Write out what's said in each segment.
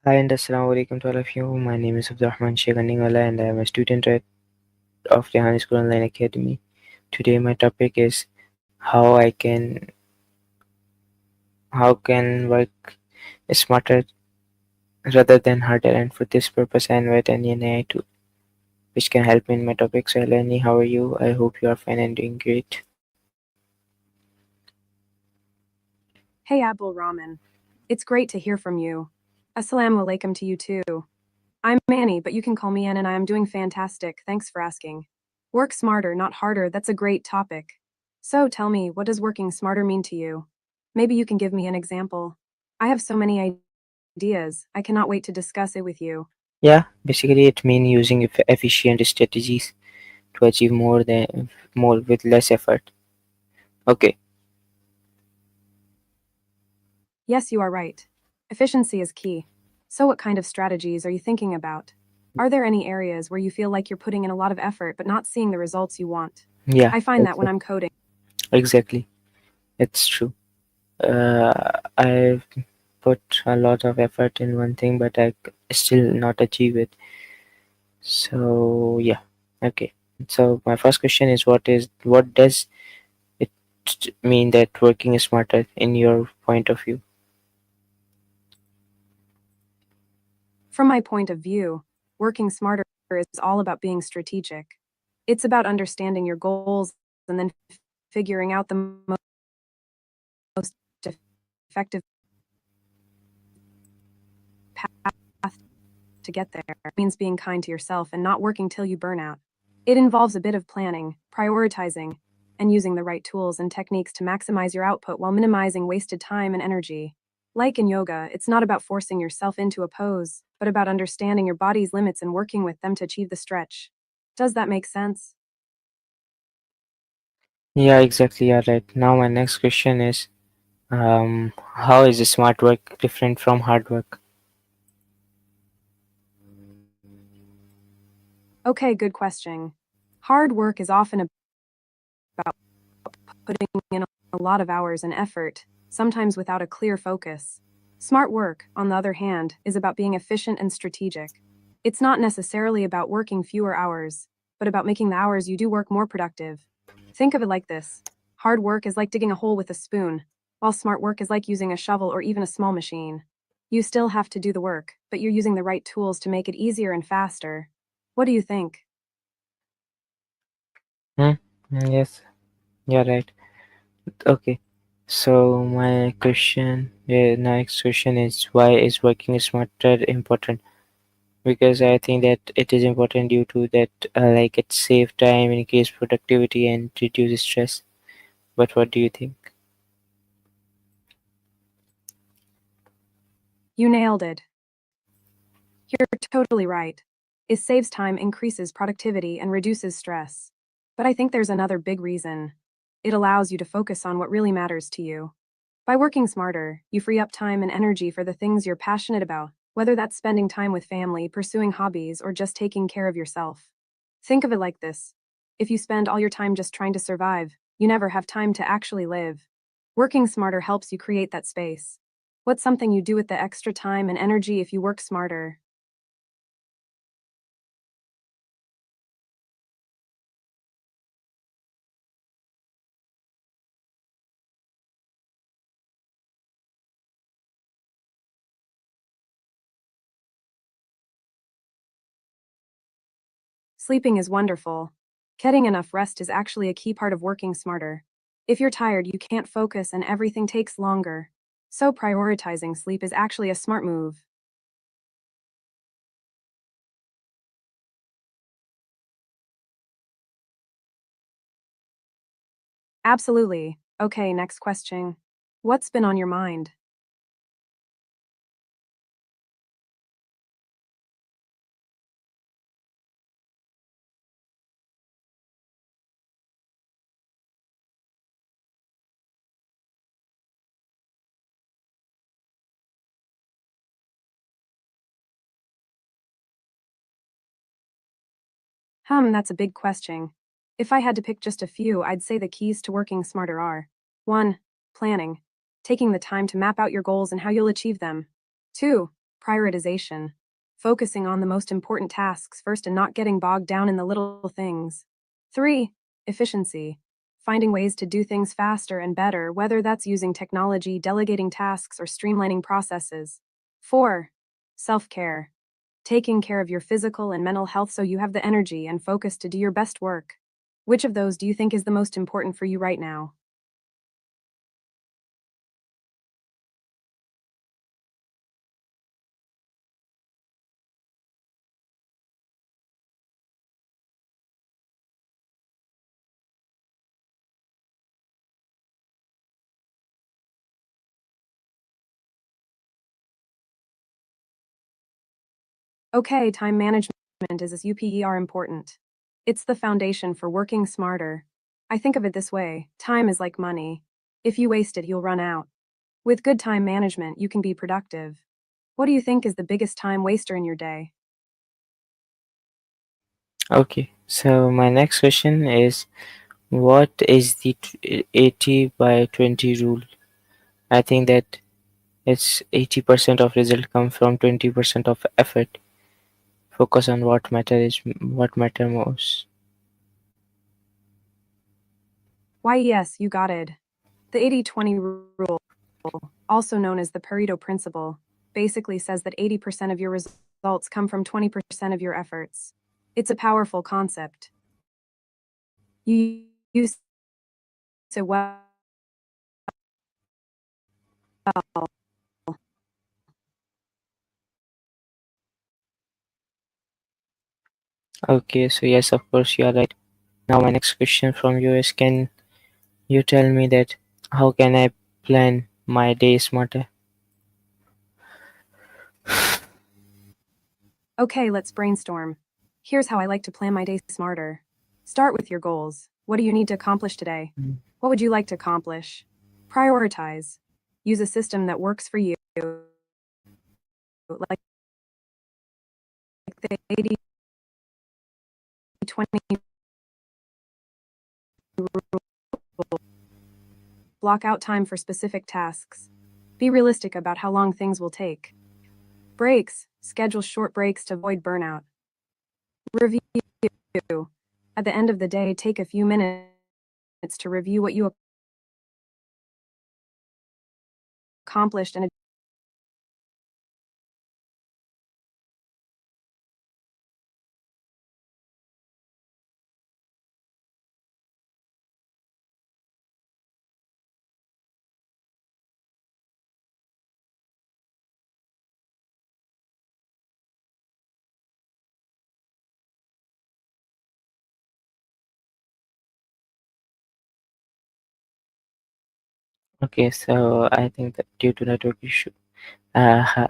Hi and Assalamu alaikum to all of you. My name is Abdurrahman Sheikh Andingwala and I am a student of Rehan School Online Academy. Today my topic is how can work smarter rather than harder, and for this purpose I invite any and AI tool which can help me in my topic. So Eleni, how are you? I hope you are fine and doing great. Hey Abul Rahman. It's great to hear from you. Assalamu alaikum to you too. I'm Manny, but you can call me Ann and I am doing fantastic. Thanks for asking. Work smarter, not harder. That's a great topic. So tell me, what does working smarter mean to you? Maybe you can give me an example. I have so many ideas. I cannot wait to discuss it with you. Yeah, basically it means using efficient strategies to achieve more with less effort. Okay. Yes, you are right. Efficiency is key. So, what kind of strategies are you thinking about? Are there any areas where you feel like you're putting in a lot of effort but not seeing the results you want? Yeah, I find that when I'm coding. exactly. It's true. I've put a lot of effort in one thing, but still not achieve it. So yeah, okay. So my first question is, what does it mean that working is smarter in your point of view? From my point of view, working smarter is all about being strategic. It's about understanding your goals and then figuring out the most effective path to get there. It means being kind to yourself and not working till you burn out. It involves a bit of planning, prioritizing, and using the right tools and techniques to maximize your output while minimizing wasted time and energy. Like in yoga, it's not about forcing yourself into a pose, but about understanding your body's limits and working with them to achieve the stretch. Does that make sense? Yeah, exactly. Yeah, right. Now my next question is, how is smart work different from hard work? Okay, good question. Hard work is often about putting in a lot of hours and effort, sometimes without a clear focus. Smart work, on the other hand, is about being efficient and strategic. It's not necessarily about working fewer hours, but about making the hours you do work more productive. Think of it like this: hard work is like digging a hole with a spoon, while smart work is like using a shovel or even a small machine. You still have to do the work, but you're using the right tools to make it easier and faster. What do you think? Hmm? Yes, yeah, right. Okay. So my next question is, why is working smarter important? Because I think that it is important due to that, like it saves time, increase productivity, and reduce stress. But what do you think? You nailed it. You're totally right. It saves time, increases productivity, and reduces stress. But I think there's another big reason. It allows you to focus on what really matters to you. By working smarter, you free up time and energy for the things you're passionate about, whether that's spending time with family, pursuing hobbies, or just taking care of yourself. Think of it like this: if you spend all your time just trying to survive, you never have time to actually live. Working smarter helps you create that space. What's something you do with the extra time and energy if you work smarter? Sleeping is wonderful. Getting enough rest is actually a key part of working smarter. If you're tired, you can't focus and everything takes longer. So, prioritizing sleep is actually a smart move. Absolutely. Okay, next question. What's been on your mind? That's a big question. If I had to pick just a few, I'd say the keys to working smarter are: 1. Planning, taking the time to map out your goals and how you'll achieve them. 2. Prioritization. Focusing on the most important tasks first and not getting bogged down in the little things. 3. Efficiency. Finding ways to do things faster and better, whether that's using technology, delegating tasks, or streamlining processes. 4. Self care. Taking care of your physical and mental health so you have the energy and focus to do your best work. Which of those do you think is the most important for you right now? Okay, time management is as UPER important. It's the foundation for working smarter. I think of it this way: time is like money. If you waste it, you'll run out. With good time management, you can be productive. What do you think is the biggest time waster in your day? Okay, so my next question is, what is the 80 by 20 rule? I think that it's 80% of result come from 20% of effort. Focus on what matter most. Why, yes, you got it. The 80-20 rule, also known as the Pareto principle, basically says that 80% of your results come from 20% of your efforts. It's a powerful concept. You use it well. Okay, so yes, of course you are right. Now my next question from you is, can you tell me that how can I plan my day smarter? Okay, let's brainstorm. Here's how I like to plan my day smarter. Start with your goals. What do you need to accomplish today? Mm. What would you like to accomplish? Prioritize. Use a system that works for you, like the 80-20 rule. Block out time for specific tasks. Be realistic about how long things will take. Breaks. Schedule short breaks to avoid burnout. Review. At the end of the day, take a few minutes to review what you accomplished and Okay, so I think that due to network issue, uh,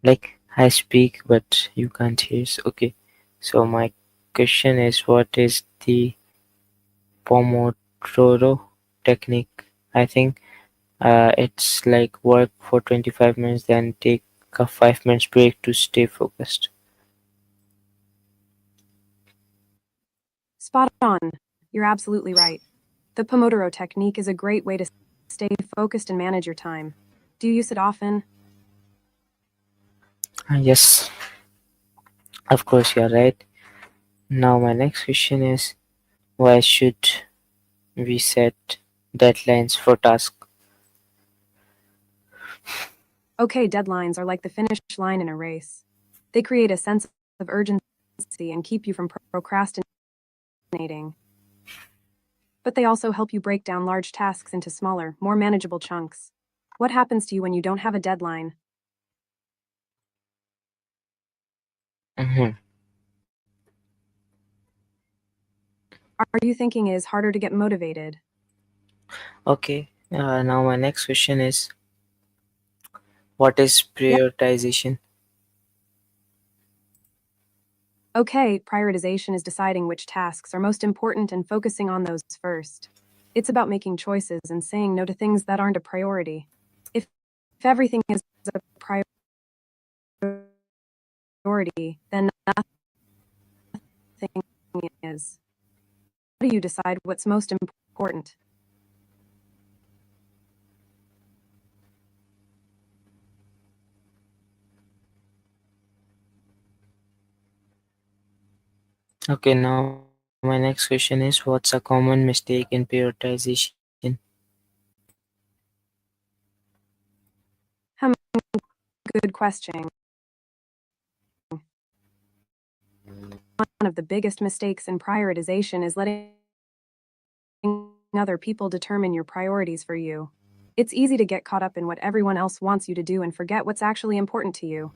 like I speak but you can't hear. Okay, so my question is, what is the Pomodoro technique? I think it's like work for 25 minutes, then take a 5 minutes break to stay focused. spot on. You're absolutely right. The Pomodoro technique is a great way to stay focused and manage your time. Do you use it often? Yes, of course you're right. Now my next question is, why should we set deadlines for tasks? Okay, deadlines are like the finish line in a race. They create a sense of urgency and keep you from procrastinating. But they also help you break down large tasks into smaller, more manageable chunks. What happens to you when you don't have a deadline? Mhm. Are you thinking it is harder to get motivated? Okay, now my next question is, what is Yeah. prioritization? Okay, prioritization is deciding which tasks are most important and focusing on those first. It's about making choices and saying no to things that aren't a priority. If everything is a priority, then nothing is. How do you decide what's most important? Okay, now my next question is, what's a common mistake in prioritization? Hmm, good question. One of the biggest mistakes in prioritization is letting other people determine your priorities for you. It's easy to get caught up in what everyone else wants you to do and forget what's actually important to you.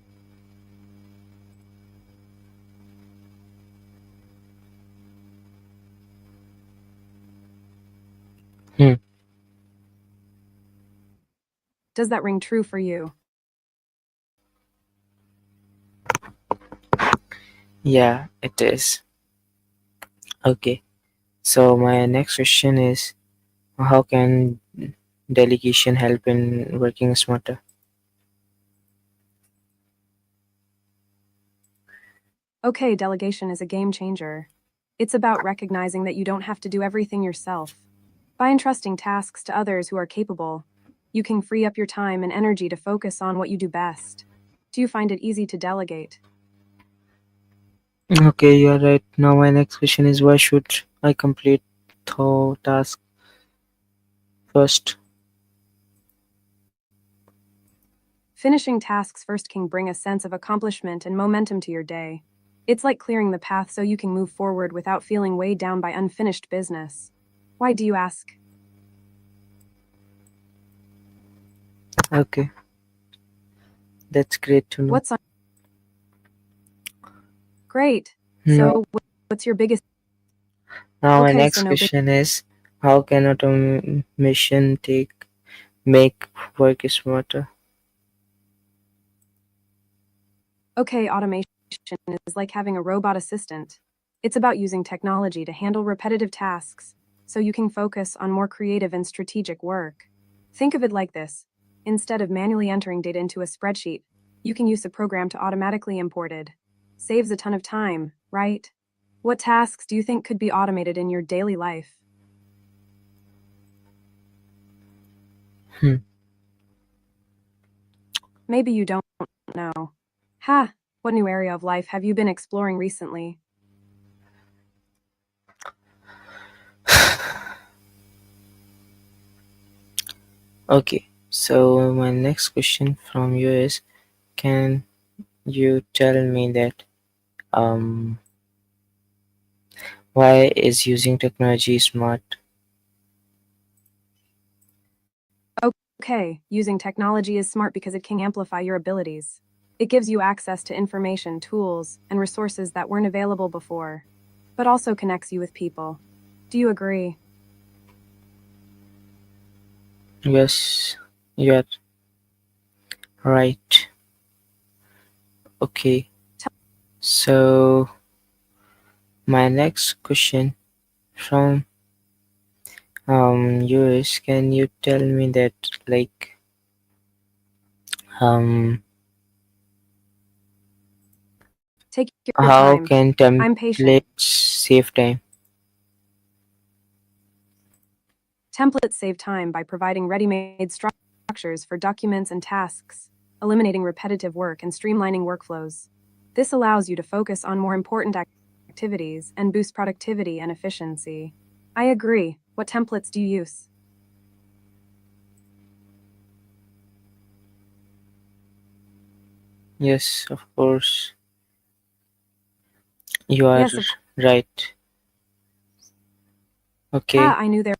Hmm. Does that ring true for you? Yeah, it is. Okay, so my next question is, how can delegation help in working smarter? Okay, delegation is a game changer. It's about recognizing that you don't have to do everything yourself. By entrusting tasks to others who are capable, you can free up your time and energy to focus on what you do best. Do you find it easy to delegate? Okay, you are right. Now my next question is, why should I complete the task first? Finishing tasks first can bring a sense of accomplishment and momentum to your day. It's like clearing the path so you can move forward without feeling weighed down by unfinished business. Why do you ask? Okay, that's great to know. What's on? Great. Now, So, what's your biggest? now my Okay, so next no big. question is, how can automation make work smarter? Okay, automation is like having a robot assistant. It's about using technology to handle repetitive tasks so you can focus on more creative and strategic work. Think of it like this: instead of manually entering data into a spreadsheet, you can use a program to automatically import it. Saves a ton of time, right? What tasks do you think could be automated in your daily life? Hmm. Maybe you don't know. Ha! What new area of life have you been exploring recently? Okay, so my next question from you is, can you tell me that um why is using technology smart? Okay, using technology is smart because it can amplify your abilities. It gives you access to information, tools, and resources that weren't available before, but also connects you with people. Do you agree? Yes, you're right. Okay, so my next question from you is, can you tell me that, like, um Take your how time. can I'm templates patient. save time? Templates save time by providing ready made structures for documents and tasks, eliminating repetitive work and streamlining workflows. This allows you to focus on more important activities and boost productivity and efficiency. I agree. What templates do you use? Yes, of course, you are Yes, of course. right. Ha, Okay, I knew there.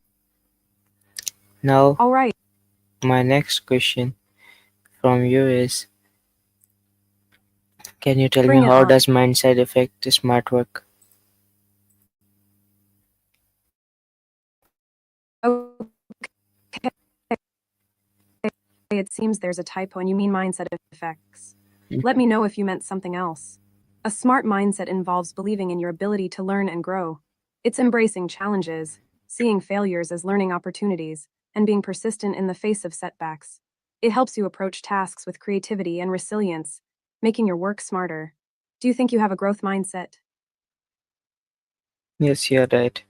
now All right, my next question from you is, can you tell me, bring it how on. does mindset affect smart work? Okay, it seems there's a typo and you mean mindset effects. Let me know if you meant something else. A smart mindset involves believing in your ability to learn and grow. It's embracing challenges, seeing failures as learning opportunities, and being persistent in the face of setbacks. It helps you approach tasks with creativity and resilience, making your work smarter. Do you think you have a growth mindset? Yes, you're right.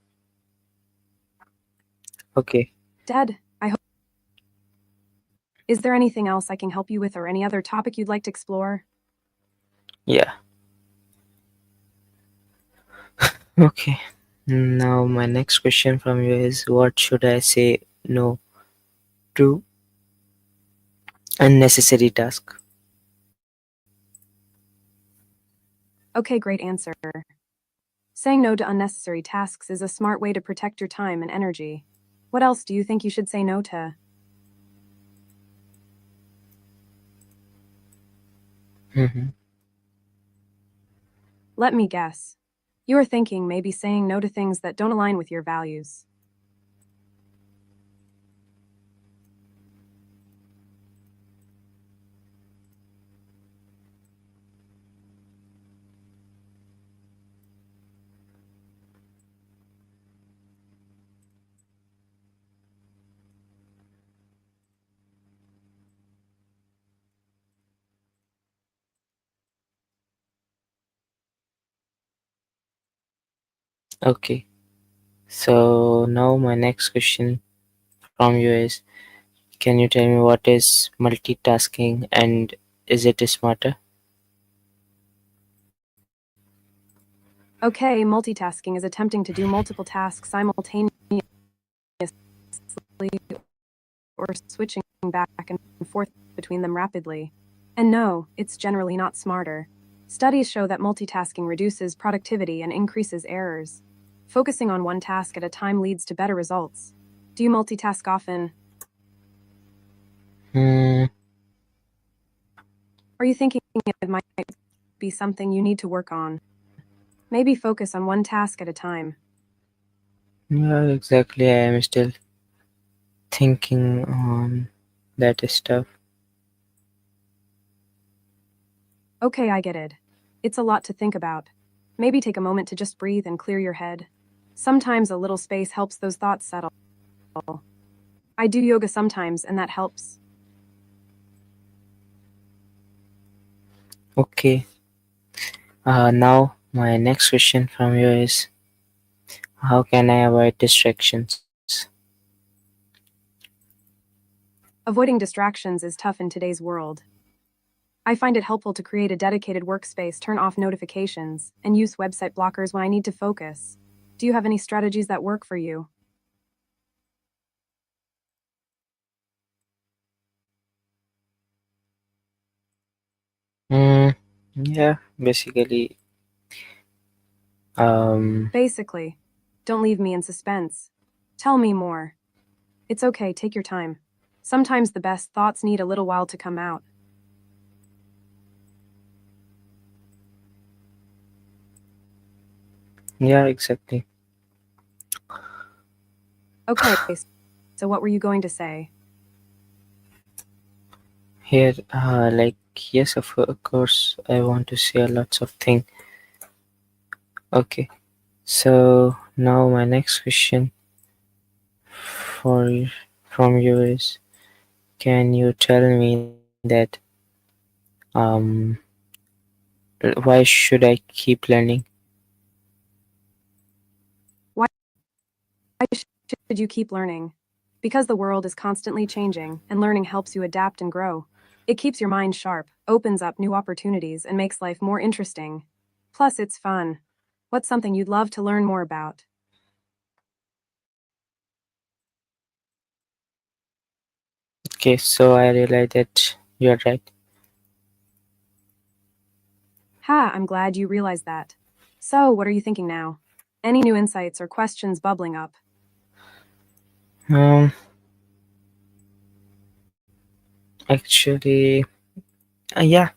Okay. Dad, I hope. Is there anything else I can help you with or any other topic you'd like to explore? Yeah. Okay. Now my next question from you is, what should I say no to unnecessary task? Okay, great answer. Saying no to unnecessary tasks is a smart way to protect your time and energy. What else do you think you should say no to? Mhm. Let me guess. You are thinking maybe saying no to things that don't align with your values. Okay. So now my next question from you is, can you tell me what is multitasking and is it smarter? Okay, multitasking is attempting to do multiple tasks simultaneously or switching back and forth between them rapidly. And no, it's generally not smarter. Studies show that multitasking reduces productivity and increases errors. Focusing on one task at a time leads to better results. Do you multitask often? Hmm. Are you thinking it might be something you need to work on? Maybe focus on one task at a time. Yeah, exactly. I am still thinking on that stuff. Okay, I get it. It's a lot to think about. Maybe take a moment to just breathe and clear your head. Sometimes a little space helps those thoughts settle. I do yoga sometimes, and that helps. Okay. Now my next question from you is, how can I avoid distractions? Avoiding distractions is tough in today's world. I find it helpful to create a dedicated workspace, turn off notifications, and use website blockers when I need to focus. Do you have any strategies that work for you? Hmm. Yeah, basically, um, Basically, don't leave me in suspense. Tell me more. It's okay, take your time. Sometimes the best thoughts need a little while to come out. yeah, exactly. Okay, so what were you going to say? Here, like, yes, of course, I want to share lots of things. Okay, so now my next question for from you is, can you tell me that um why should I keep learning? Why should you keep learning? Because the world is constantly changing, and learning helps you adapt and grow. It keeps your mind sharp, opens up new opportunities, and makes life more interesting. Plus, it's fun. What's something you'd love to learn more about? Okay, so I realize that you're right. Ha, I'm glad you realized that. So, what are you thinking now? Any new insights or questions bubbling up? Um, actually, yeah.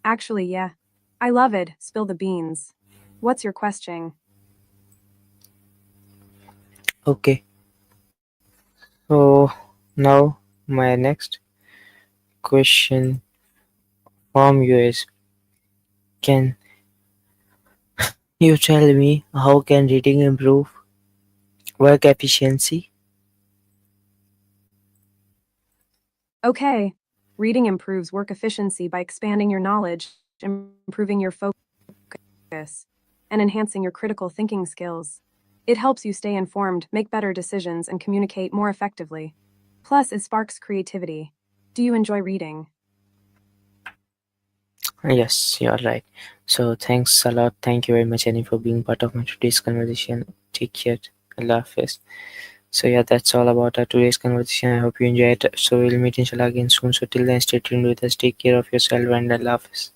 Actually, yeah. I love it. Spill the beans. What's your question? Okay, so now my next question from you is, can you tell me how can reading improve work efficiency? Okay. Reading improves work efficiency by expanding your knowledge, improving your focus, and enhancing your critical thinking skills. It helps you stay informed, make better decisions, and communicate more effectively. Plus, it sparks creativity. Do you enjoy reading? Yes, you're right. So thanks a lot. Thank you very much, Annie, for being part of my today's conversation. Take care. Allah Hafiz. So yeah, that's all about our today's conversation. I hope you enjoyed it. So we'll meet inshallah again soon. So till then, stay tuned with us. Take care of yourself and Allah Hafiz.